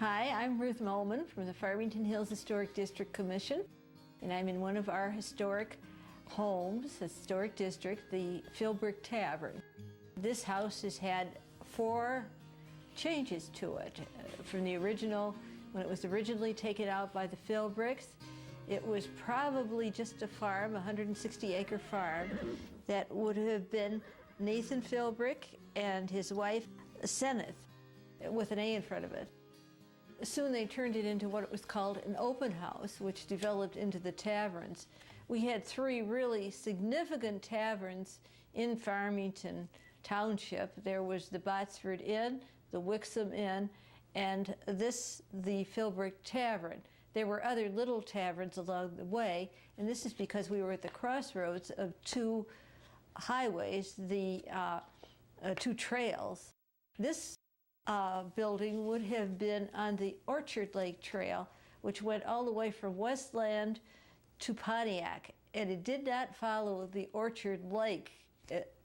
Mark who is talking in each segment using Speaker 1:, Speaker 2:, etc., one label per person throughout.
Speaker 1: Hi, I'm Ruth Molman from the Farmington Hills Historic District Commission, and I'm in one of our historic homes, historic district, the Philbrick Tavern. This house has had 4 changes to it. From the original, when it was originally taken out by the Philbricks, it was probably just a farm, a 160-acre farm, that would have been Nathan Philbrick and his wife, Seneth, with an A in front of it. Soon they turned it into what was called an open house, which developed into the taverns. We had 3 really significant taverns in Farmington Township. There was the Botsford Inn, the Wixom Inn, and the Philbrick Tavern. There were other little taverns along the way, and this is because we were at the crossroads of 2 highways, the 2 trails. This building would have been on the Orchard Lake Trail, which went all the way from Westland to Pontiac, and it did not follow the Orchard Lake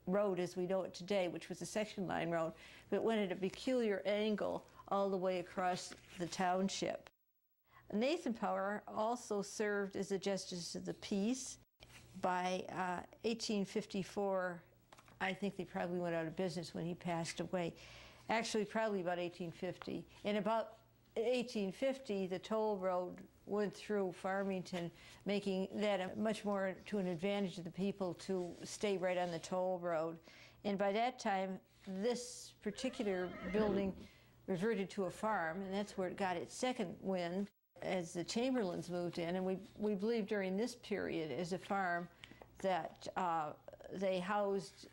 Speaker 1: road as we know it today, which was a section line road, but it went at a peculiar angle all the way across the township. Nathan Power also served as a justice of the peace. By 1854, I think they probably went out of business when he passed away. Actually, probably about 1850. In about 1850, the toll road went through Farmington, making that much more to an advantage of the people to stay right on the toll road. And by that time, this particular building reverted to a farm, and that's where it got its second wind as the Chamberlains moved in. And we believe during this period as a farm that they housed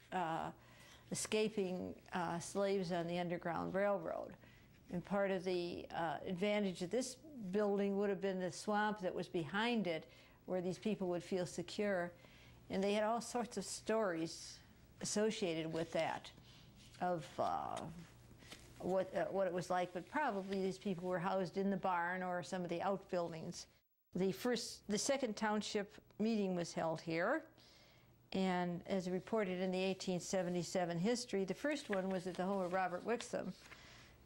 Speaker 1: escaping slaves on the Underground Railroad. And part of the advantage of this building would have been the swamp that was behind it, where these people would feel secure. And they had all sorts of stories associated with that, of what it was like, but probably these people were housed in the barn or some of the outbuildings. The second township meeting was held here, and as reported in the 1877 history, the first one was at the home of Robert Wixom,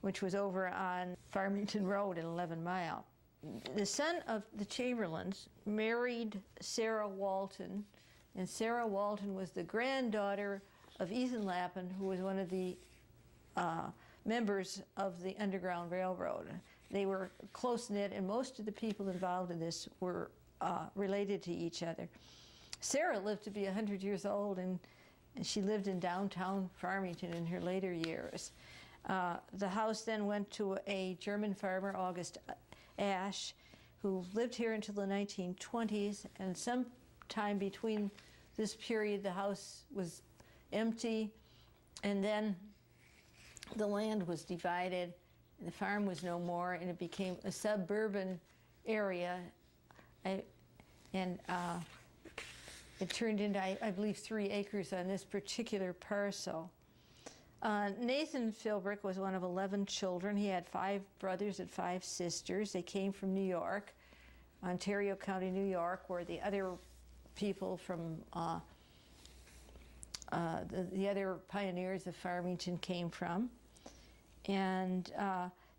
Speaker 1: which was over on Farmington Road in 11 Mile. The son of the Chamberlains married Sarah Walton, and Sarah Walton was the granddaughter of Ethan Lappin, who was one of the members of the Underground Railroad. They were close-knit, and most of the people involved in this were related to each other. Sarah lived to be 100 years old, and she lived in downtown Farmington in her later years. The house then went to a German farmer, August Ashe, who lived here until the 1920s, and sometime between this period the house was empty, and then the land was divided, and the farm was no more, and it became a suburban area, and it turned into, I believe, 3 acres on this particular parcel. Nathan Philbrick was one of 11 children. He had 5 brothers and 5 sisters. They came from New York, Ontario County, New York, where the other people from the other pioneers of Farmington came from. And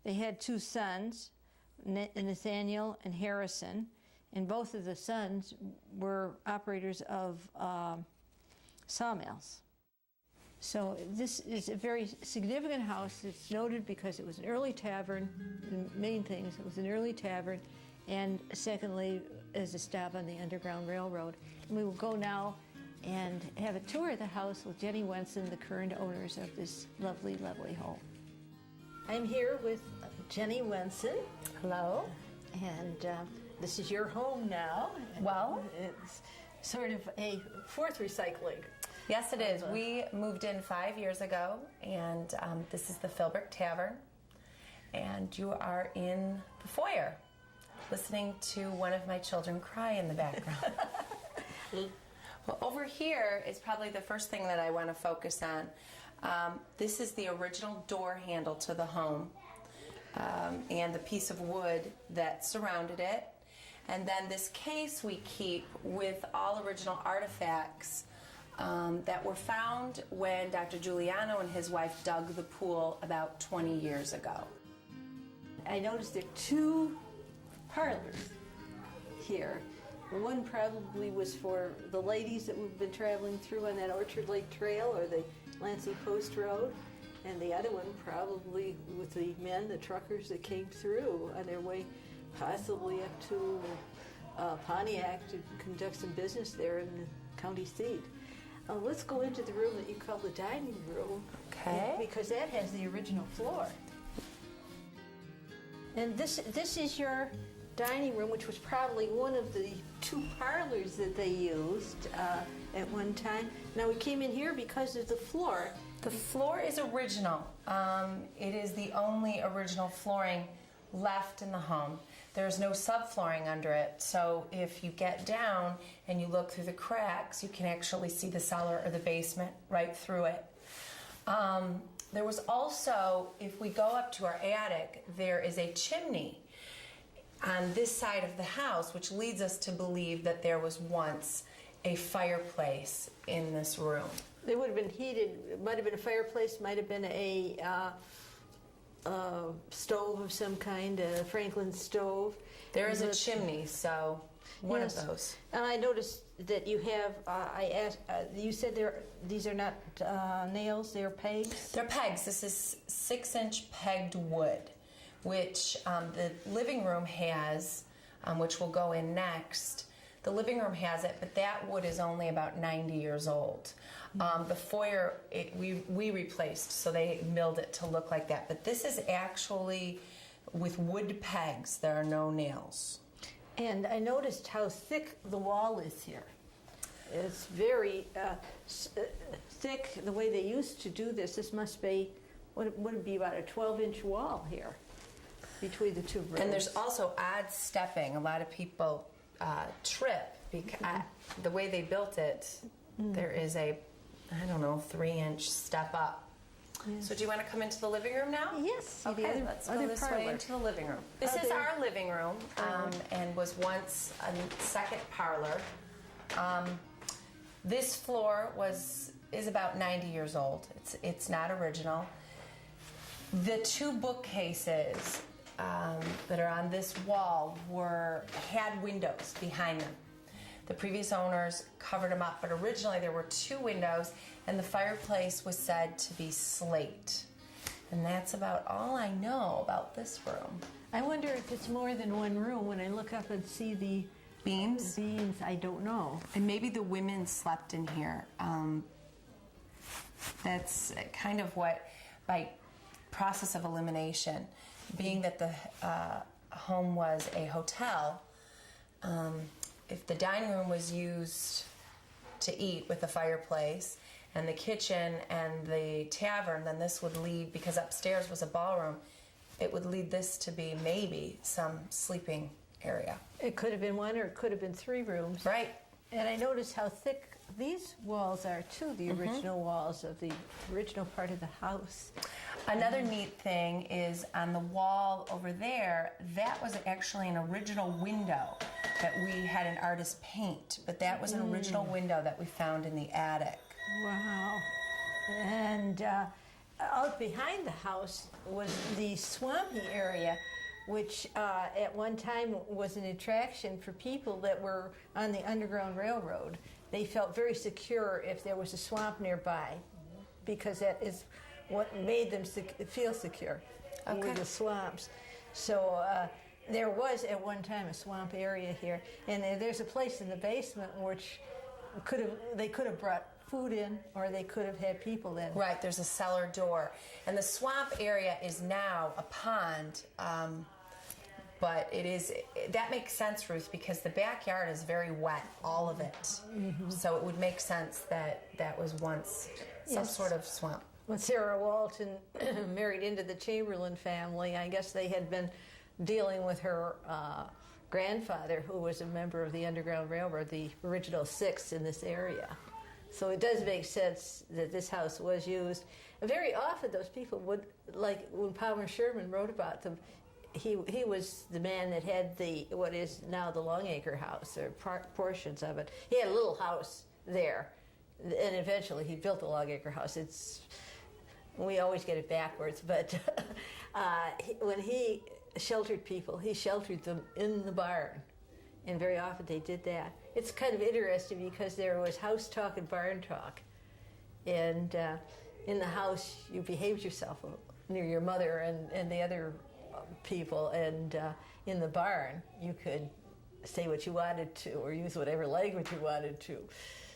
Speaker 1: they had 2 sons, Nathaniel and Harrison, and both of the sons were operators of sawmills. So this is a very significant house. It's noted because it was an early tavern, the main things, it was an early tavern, and secondly, as a stop on the Underground Railroad. And we will go now and have a tour of the house with Jenny Wenson, the current owners of this lovely, lovely home. I'm here with Jenny Wenson.
Speaker 2: Hello.
Speaker 1: And this is your home now.
Speaker 2: Well,
Speaker 1: it's sort of a 4th recycling.
Speaker 2: Yes, it is. We moved in 5 years ago, and this is the Philbrick Tavern. And you are in the foyer, listening to one of my children cry in the background. Well, over here is probably the first thing that I want to focus on. This is the original door handle to the home, and the piece of wood that surrounded it. And then this case we keep with all original artifacts that were found when Dr. Giuliano and his wife dug the pool about 20 years ago.
Speaker 1: I noticed there are two parlors here. One probably was for the ladies that we've been traveling through on that Orchard Lake Trail or the Lansing Post Road, and the other one probably with the men, the truckers that came through on their way possibly up to Pontiac to conduct some business there in the county seat. Let's go into the room that you call the dining room.
Speaker 2: Okay.
Speaker 1: Because that has the original floor. And this is your dining room, which was probably one of the two parlors that they used at one time. Now we came in here because of the floor.
Speaker 2: The floor is original. It is the only original flooring left in the home. There's no subflooring under it, so if you get down and you look through the cracks, you can actually see the cellar or the basement right through it. There was also, if we go up to our attic, there is a chimney on this side of the house, which leads us to believe that there was once a fireplace in this room.
Speaker 1: They would have been heated. It might have been a fireplace, might have been a stove of some kind, a Franklin stove.
Speaker 2: There is a chimney, so one
Speaker 1: Yes.
Speaker 2: of those.
Speaker 1: And I noticed that you have. I asked. You said these are not nails; they're pegs.
Speaker 2: They're pegs. This is 6-inch pegged wood, which the living room has, which will go in next. The living room has it, but that wood is only about 90 years old. The foyer, we replaced, so they milled it to look like that. But this is actually with wood pegs. There are no nails.
Speaker 1: And I noticed how thick the wall is here. It's very thick. The way they used to do this must be, would it be about a 12-inch wall here between the two rooms.
Speaker 2: And there's also odd stepping. A lot of people trip because the way they built it, there is a, 3-inch step up.
Speaker 1: Yes.
Speaker 2: So do you want to come into the living room now?
Speaker 1: Yes.
Speaker 2: Okay, let's go this way into the living room. This is our living room and was once a second parlor. This floor is about 90 years old. It's not original. The two bookcases that are on this wall had windows behind them. The previous owners covered them up, but originally there were two windows, and the fireplace was said to be slate. And that's about all I know about this room.
Speaker 1: I wonder if it's more than one room. When I look up and see the
Speaker 2: Beams?
Speaker 1: I don't know.
Speaker 2: And maybe the women slept in here. That's kind of what, by process of elimination, being that the home was a hotel, if the dining room was used to eat with the fireplace and the kitchen and the tavern, then this would lead, because upstairs was a ballroom, it would lead this to be maybe some sleeping area.
Speaker 1: It could have been one or it could have been three rooms.
Speaker 2: Right.
Speaker 1: And I noticed how thick these walls are too, the original walls of the original part of the house.
Speaker 2: Another neat thing is on the wall over there, that was actually an original window that we had an artist paint, but that was an original window that we found in the attic.
Speaker 1: Wow. And out behind the house was the swampy area, which at one time was an attraction for people that were on the Underground Railroad. They felt very secure if there was a swamp nearby, because that is what made them feel secure, were the swamps. So there was at one time a swamp area here, and there's a place in the basement which they could have brought food in, or they could have had people in.
Speaker 2: Right, there's a cellar door. And the swamp area is now a pond, but that makes sense, Ruth, because the backyard is very wet, all of it. So it would make sense that was once some sort of swamp.
Speaker 1: When Sarah Walton married into the Chamberlain family, I guess they had been dealing with her grandfather, who was a member of the Underground Railroad, the original 6 in this area. So it does make sense that this house was used. Very often those people would, like when Palmer Sherman wrote about them, he was the man that had what is now the Longacre House, or portions of it. He had a little house there, and eventually he built the Longacre House. We always get it backwards, but when he sheltered people. He sheltered them in the barn, and very often they did that. It's kind of interesting because there was house talk and barn talk, and in the house you behaved yourself near your mother and the other people, and in the barn you could say what you wanted to or use whatever language you wanted to.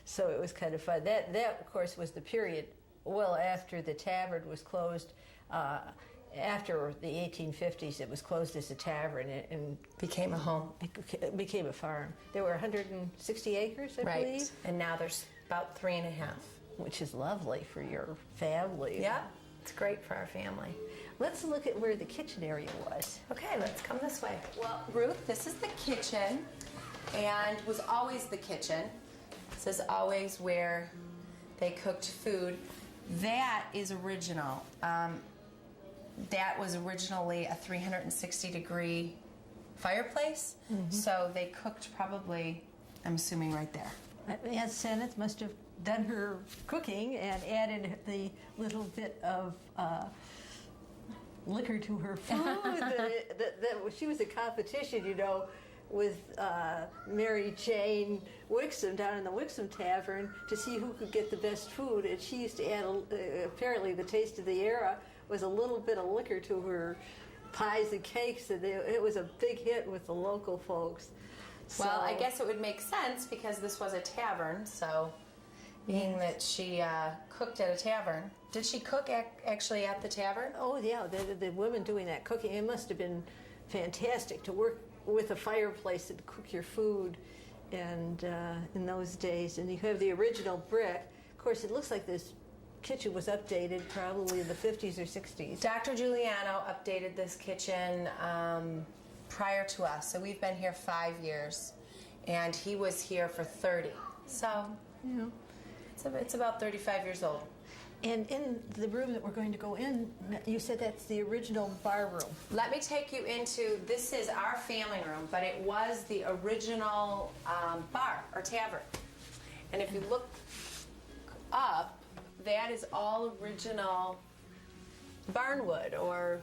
Speaker 1: So it was kind of fun. That of course was the period well after the tavern was closed. After the 1850s, it was closed as a tavern and
Speaker 2: Became a home.
Speaker 1: It became a farm. There were 160 acres, I believe.
Speaker 2: Right. And now there's about 3.5.
Speaker 1: Which is lovely for your family.
Speaker 2: Yeah, it's great for our family.
Speaker 1: Let's look at where the kitchen area was.
Speaker 2: Okay, let's come this way. Well, Ruth, this is the kitchen, and was always the kitchen. This is always where they cooked food. That is original. That was originally a 360-degree fireplace, so they cooked probably, I'm assuming, right there.
Speaker 1: Aunt Senneth must have done her cooking and added the little bit of liquor to her food. She was a competition, you know, with Mary Jane Wixom down in the Wixom Tavern to see who could get the best food. And she used to add, apparently the taste of the era was a little bit of liquor to her pies and cakes, and it was a big hit with the local folks.
Speaker 2: Well, I guess it would make sense because this was a tavern, so being that she cooked at a tavern. Did she cook actually at the tavern?
Speaker 1: Oh, yeah, the women doing that cooking, it must have been fantastic to work with a fireplace and cook your food and in those days. And you have the original brick. Of course, it looks like this kitchen was updated probably in the 50s or 60s.
Speaker 2: Dr. Giuliano updated this kitchen prior to us, so we've been here 5 years, and he was here for 30. So,
Speaker 1: Yeah.
Speaker 2: it's about 35 years old.
Speaker 1: And in the room that we're going to go in, you said that's the original bar room.
Speaker 2: Let me take you into, this is our family room, but it was the original bar or tavern. And if you look up, that is all original barnwood or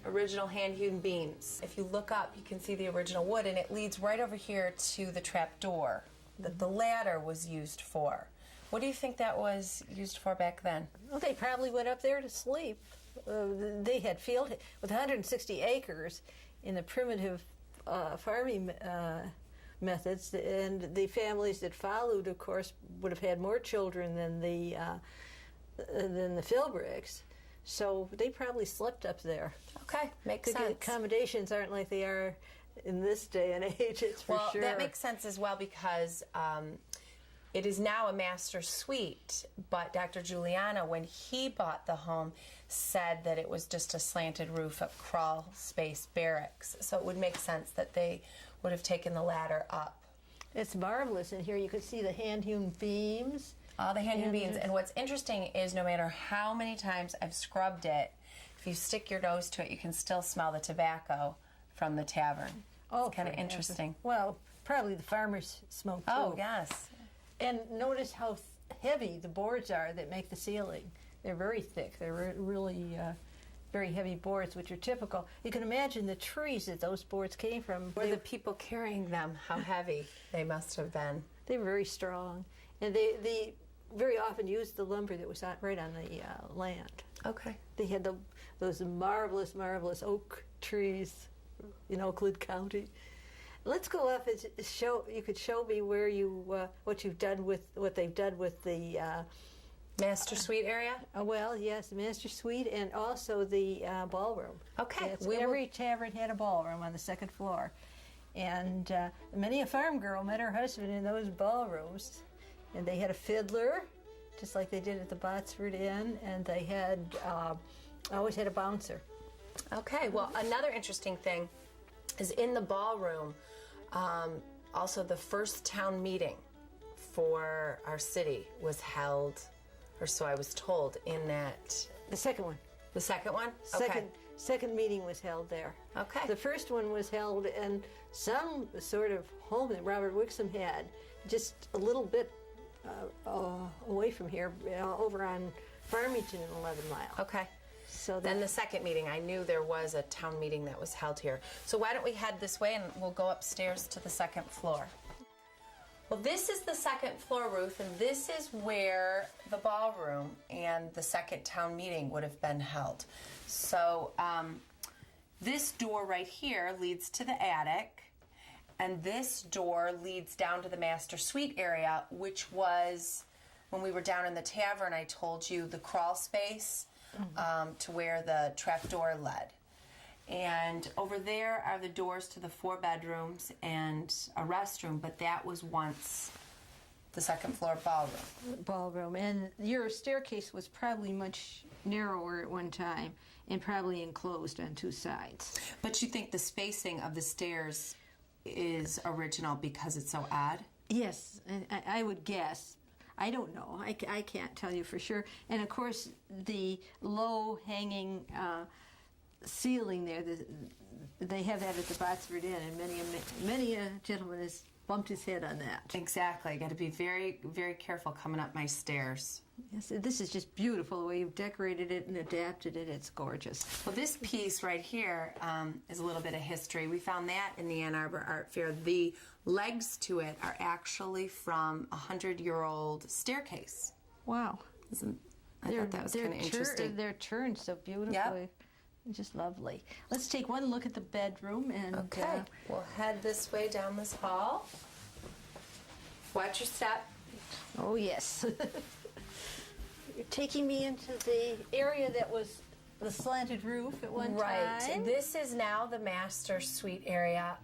Speaker 2: original hand-hewn beams. If you look up, you can see the original wood, and it leads right over here to the trap door that the ladder was used for. What do you think that was used for back then?
Speaker 1: Well, they probably went up there to sleep. They had field with 160 acres in the primitive farming methods, and the families that followed, of course, would have had more children than the Philbricks. So they probably slept up there.
Speaker 2: Okay, makes sense.
Speaker 1: The accommodations aren't like they are in this day and age, it's for sure.
Speaker 2: Well, that makes sense as well because it is now a master suite, but Dr. Giuliano, when he bought the home, said that it was just a slanted roof of crawl space barracks. So it would make sense that they would have taken the ladder up.
Speaker 1: It's marvelous in here. You could see the hand-hewn beams.
Speaker 2: All the hand-hewn beams. And what's interesting is no matter how many times I've scrubbed it, if you stick your nose to it, you can still smell the tobacco from the tavern.
Speaker 1: Oh,
Speaker 2: it's kind of interesting.
Speaker 1: Well, probably the farmers smoke too.
Speaker 2: Oh, yes.
Speaker 1: And notice how heavy the boards are that make the ceiling. They're very thick. They're really very heavy boards, which are typical. You can imagine the trees that those boards came from.
Speaker 2: Or the people carrying them, how heavy they must have been.
Speaker 1: They were very strong. And they very often used the lumber that was right on the land.
Speaker 2: Okay.
Speaker 1: They had those marvelous, marvelous oak trees in Oakland County. Let's go up and show. You could show me where what they've done with the
Speaker 2: master suite area.
Speaker 1: Well, yes, the master suite and also the ballroom.
Speaker 2: Okay.
Speaker 1: Yes, every tavern had a ballroom on the second floor, and many a farm girl met her husband in those ballrooms, and they had a fiddler, just like they did at the Botsford Inn, and they had always had a bouncer.
Speaker 2: Okay. Well, another interesting thing is in the ballroom. Also, the first town meeting for our city was held, or so I was told, in that.
Speaker 1: The second one.
Speaker 2: The second one?
Speaker 1: Second meeting was held there.
Speaker 2: Okay.
Speaker 1: The first one was held in some sort of home that Robert Wixom had, just a little bit away from here, over on Farmington in 11 Mile.
Speaker 2: Okay.
Speaker 1: So
Speaker 2: then the second meeting, I knew there was a town meeting that was held here. So why don't we head this way and we'll go upstairs to the second floor. Well, this is the second floor, Ruth, and this is where the ballroom and the second town meeting would have been held. So this door right here leads to the attic, and this door leads down to the master suite area, which was, when we were down in the tavern, I told you, the crawl space to where the trap door led. And over there are the doors to the 4 bedrooms and a restroom, but that was once the second floor ballroom.
Speaker 1: And your staircase was probably much narrower at one time and probably enclosed on 2 sides.
Speaker 2: But you think the spacing of the stairs is original because it's so odd?
Speaker 1: Yes, I would guess. I don't know. I can't tell you for sure. And of course, the low hanging ceiling there, they have that at the Botsford Inn, and many a gentleman has bumped his head on that.
Speaker 2: Exactly. Got to be very, very careful coming up my stairs.
Speaker 1: Yes, this is just beautiful the way you've decorated it and adapted it. It's gorgeous.
Speaker 2: Well, this piece right here is a little bit of history. We found that in the Ann Arbor Art Fair. The legs to it are actually from a 100-year-old staircase.
Speaker 1: Wow.
Speaker 2: I thought that was kind of interesting.
Speaker 1: They're turned so beautifully.
Speaker 2: Yep.
Speaker 1: Just lovely. Let's take one look at the bedroom. And
Speaker 2: okay. We'll head this way down this hall. Watch your step.
Speaker 1: Oh, yes. You're taking me into the area that was the slanted roof at one time.
Speaker 2: Right. This is now the master suite area.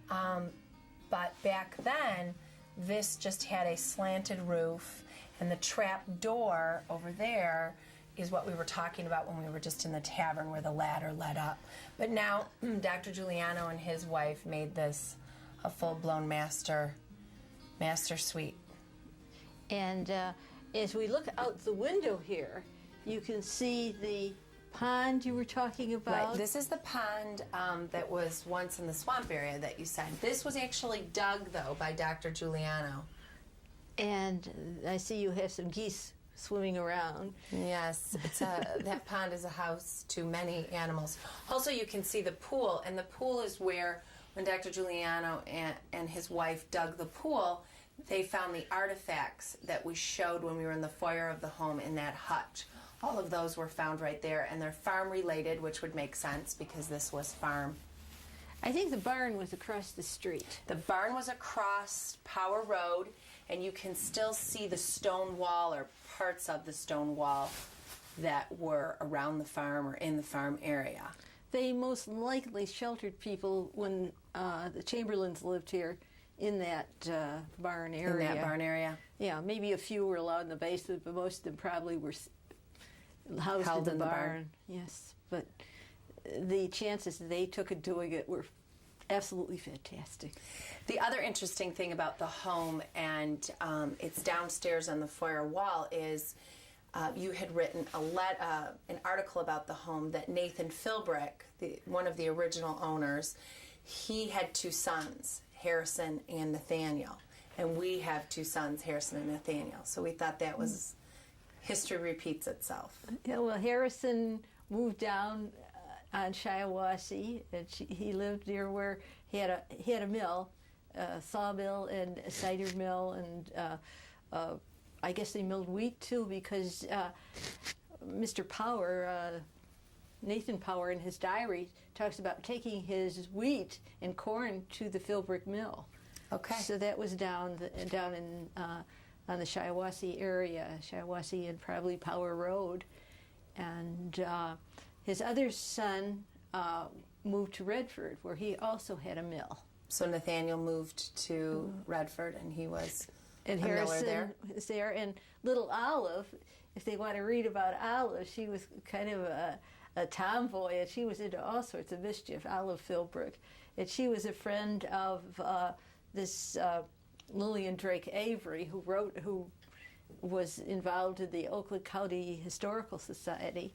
Speaker 2: But back then, this just had a slanted roof, and the trap door over there is what we were talking about when we were just in the tavern where the ladder led up. But now Dr. Giuliano and his wife made this a full-blown master suite.
Speaker 1: And as we look out the window here, you can see the pond you were talking about.
Speaker 2: Right. This is the pond that was once in the swamp area that you said. This was actually dug, though, by Dr. Giuliano.
Speaker 1: And I see you have some geese swimming around.
Speaker 2: Yes, that pond is a house to many animals. Also, you can see the pool, and the pool is where, when Dr. Giuliano and his wife dug the pool, they found the artifacts that we showed when we were in the foyer of the home in that hutch. All of those were found right there, and they're farm-related, which would make sense because this was farm.
Speaker 1: I think the barn was across the street.
Speaker 2: The barn was across Power Road, and you can still see the stone wall or parts of the stone wall that were around the farm or in the farm area.
Speaker 1: They most likely sheltered people when the Chamberlains lived here in that barn area.
Speaker 2: In that barn area?
Speaker 1: Yeah, maybe a few were allowed in the basement, but most of them probably were housed in the barn. Yes, but the chances they took of doing it were absolutely fantastic.
Speaker 2: The other interesting thing about the home, and it's downstairs on the foyer wall, is you had written an article about the home that Nathan Philbrick, one of the original owners, he had 2 sons, Harrison and Nathaniel. And we have 2 sons, Harrison and Nathaniel. So we thought that was, history repeats itself.
Speaker 1: Yeah, well, Harrison moved down on Shiawassee, and he lived near where he had a mill, a sawmill and a cider mill, and I guess they milled wheat too, because Mr. Power, Nathan Power, in his diary talks about taking his wheat and corn to the Philbrick mill.
Speaker 2: Okay.
Speaker 1: So that was down in on the Shiawassee area, Shiawassee and probably Power Road, and his other son moved to Redford, where he also had a mill.
Speaker 2: So Nathaniel moved to Redford, and he was
Speaker 1: and
Speaker 2: a
Speaker 1: Harrison
Speaker 2: miller there.
Speaker 1: Was there, and little Olive. If they want to read about Olive, she was kind of a tomboy, and she was into all sorts of mischief. Olive Philbrick, and she was a friend of this Lillian Drake Avery, who was involved in the Oakland County Historical Society.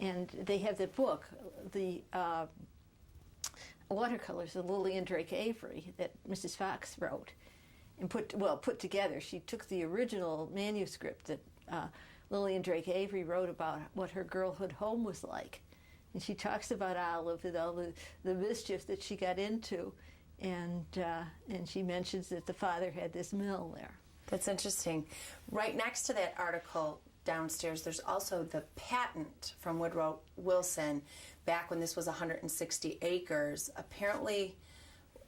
Speaker 1: And they have the book, the watercolors of Lillian Drake Avery that Mrs. Fox wrote and put together. She took the original manuscript that Lillian Drake Avery wrote about what her girlhood home was like, And she talks about Olive and all the mischief that she got into. And she mentions that the father had this mill there.
Speaker 2: That's interesting. Right next to that article downstairs, there's also the patent from Woodrow Wilson back when this was 160 acres. Apparently,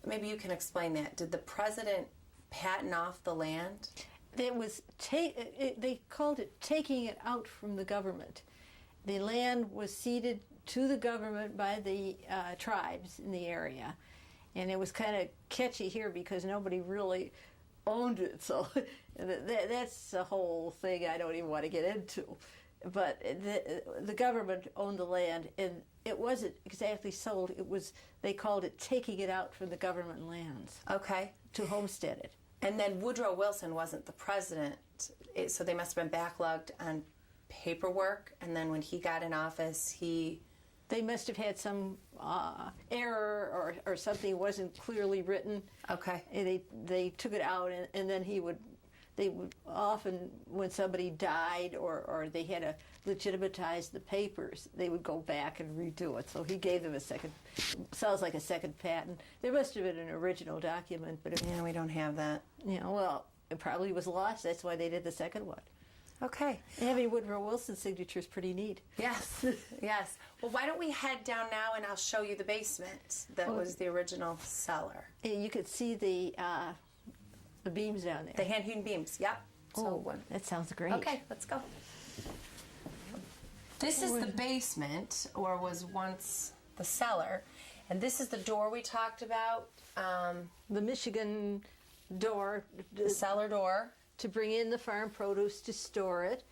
Speaker 2: maybe you can explain that. Did the president patent off the land?
Speaker 1: It was they called it taking it out from the government. The land was ceded to the government by the tribes in the area. And it was kind of catchy here because nobody really owned it. So that's the whole thing I don't even want to get into. But the government owned the land, and it wasn't exactly sold. They called it taking it out from the government lands.
Speaker 2: Okay.
Speaker 1: To homestead it.
Speaker 2: And then Woodrow Wilson wasn't the president, so they must have been backlogged on paperwork. And then when he got in office,
Speaker 1: they must have had some error or something wasn't clearly written.
Speaker 2: Okay.
Speaker 1: And they took it out, and then they would often, when somebody died or they had to legitimize the papers, they would go back and redo it. So he gave them sounds like a second patent. There must have been an original document, but
Speaker 2: yeah, we don't have that.
Speaker 1: Well, it probably was lost. That's why they did the second one.
Speaker 2: Okay.
Speaker 1: And having Woodrow Wilson's signature is pretty neat.
Speaker 2: Yes, yes. Well, why don't we head down now and I'll show you the basement that was the original cellar.
Speaker 1: You could see the beams down there.
Speaker 2: The hand-hewn beams, yep.
Speaker 1: That sounds great.
Speaker 2: Okay, let's go. This is the basement, or was once the cellar, and this is the door we talked about.
Speaker 1: The Michigan door.
Speaker 2: The cellar door.
Speaker 1: To bring in the farm produce to store it.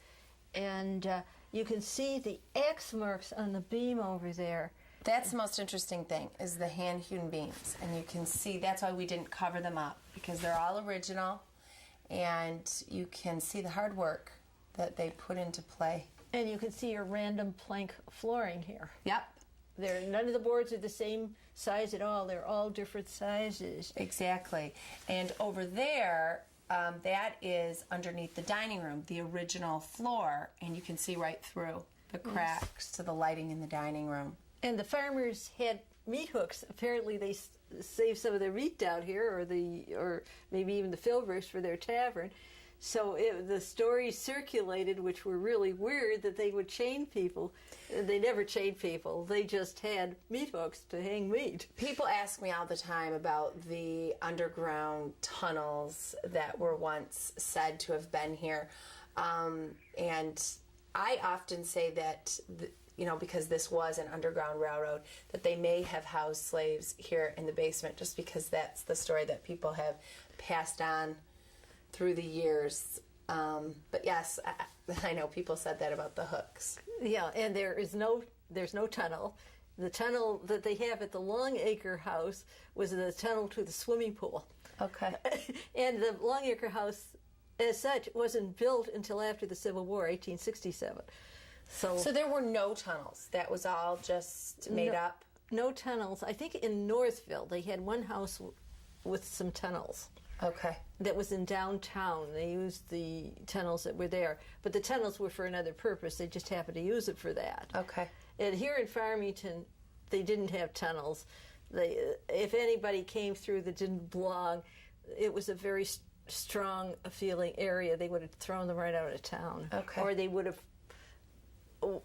Speaker 1: And you can see the axe marks on the beam over there.
Speaker 2: That's the most interesting thing, is the hand-hewn beams. And you can see, that's why we didn't cover them up, because they're all original, and you can see the hard work that they put into play.
Speaker 1: And you can see your random plank flooring here.
Speaker 2: Yep.
Speaker 1: None of the boards are the same size at all. They're all different sizes.
Speaker 2: Exactly. And over there, that is underneath the dining room, the original floor, and you can see right through the cracks to the lighting in the dining room.
Speaker 1: And the farmers had meat hooks. Apparently they saved some of their meat down here, or maybe even the Philbricks for their tavern. So the stories circulated, which were really weird, that they would chain people. They never chained people. They just had meat hooks to hang meat.
Speaker 2: People ask me all the time about the underground tunnels that were once said to have been here. And I often say that, because this was an underground railroad, that they may have housed slaves here in the basement, just because that's the story that people have passed on through the years. But yes, I know people said that about the hooks.
Speaker 1: Yeah, and there's no tunnel. The tunnel that they have at the Longacre house was the tunnel to the swimming pool.
Speaker 2: Okay.
Speaker 1: And the Longacre house, as such, wasn't built until after the Civil War, 1867. So
Speaker 2: there were no tunnels. That was all just made up?
Speaker 1: No tunnels. I think in Northville they had one house with some tunnels.
Speaker 2: Okay.
Speaker 1: That was in downtown. They used the tunnels that were there. But the tunnels were for another purpose. They just happened to use it for that.
Speaker 2: Okay.
Speaker 1: And here in Farmington, they didn't have tunnels. If anybody came through that didn't belong, it was a very strong feeling area. They would have thrown them right out of town.
Speaker 2: Okay.
Speaker 1: Or they would have,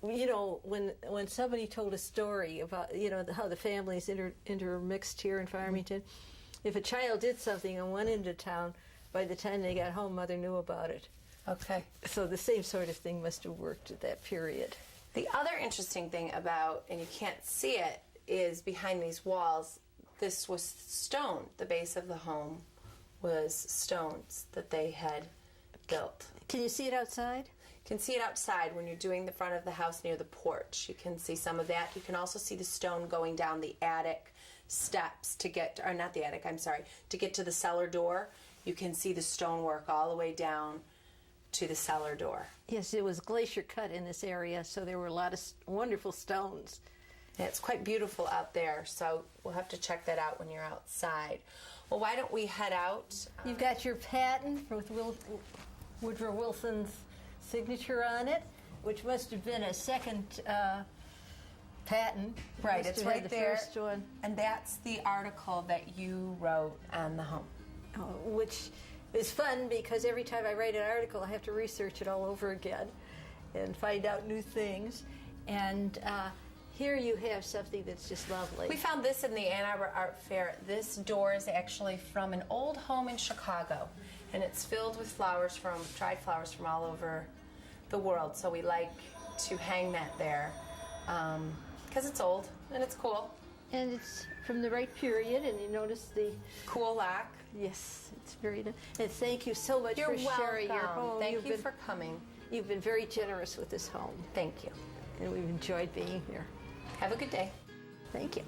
Speaker 1: when somebody told a story about, how the families intermixed here in Farmington, if a child did something and went into town, by the time they got home, mother knew about it.
Speaker 2: Okay.
Speaker 1: So the same sort of thing must have worked at that period.
Speaker 2: The other interesting thing about, and you can't see it, is behind these walls, this was stone. The base of the home was stones that they had built.
Speaker 1: Can you see it outside?
Speaker 2: You can see it outside when you're doing the front of the house near the porch. You can see some of that. You can also see the stone going down the attic steps to get, or not the attic, I'm sorry, to get to the cellar door. You can see the stonework all the way down to the cellar door.
Speaker 1: Yes, it was glacier cut in this area, so there were a lot of wonderful stones.
Speaker 2: Yeah, it's quite beautiful out there, so we'll have to check that out when you're outside. Well, why don't we head out?
Speaker 1: You've got your patent with Woodrow Wilson's signature on it, which must have been a second Patton.
Speaker 2: Right,
Speaker 1: Must
Speaker 2: it's
Speaker 1: have had
Speaker 2: right
Speaker 1: the
Speaker 2: there.
Speaker 1: First one.
Speaker 2: And that's the article that you wrote on the home.
Speaker 1: Which is fun because every time I write an article, I have to research it all over again and find out new things. And here you have something that's just lovely.
Speaker 2: We found this in the Ann Arbor Art Fair. This door is actually from an old home in Chicago, and it's filled with dried flowers from all over the world. So we like to hang that there because it's old and it's cool.
Speaker 1: And it's from the right period, and you notice the
Speaker 2: Cool lock.
Speaker 1: Yes, it's very nice. And thank you so much
Speaker 2: You're
Speaker 1: for sharing your
Speaker 2: welcome.
Speaker 1: home.
Speaker 2: Thank you for coming.
Speaker 1: You've been very generous with this home,
Speaker 2: Thank you.
Speaker 1: and we've enjoyed being here.
Speaker 2: Have a good day.
Speaker 1: Thank you.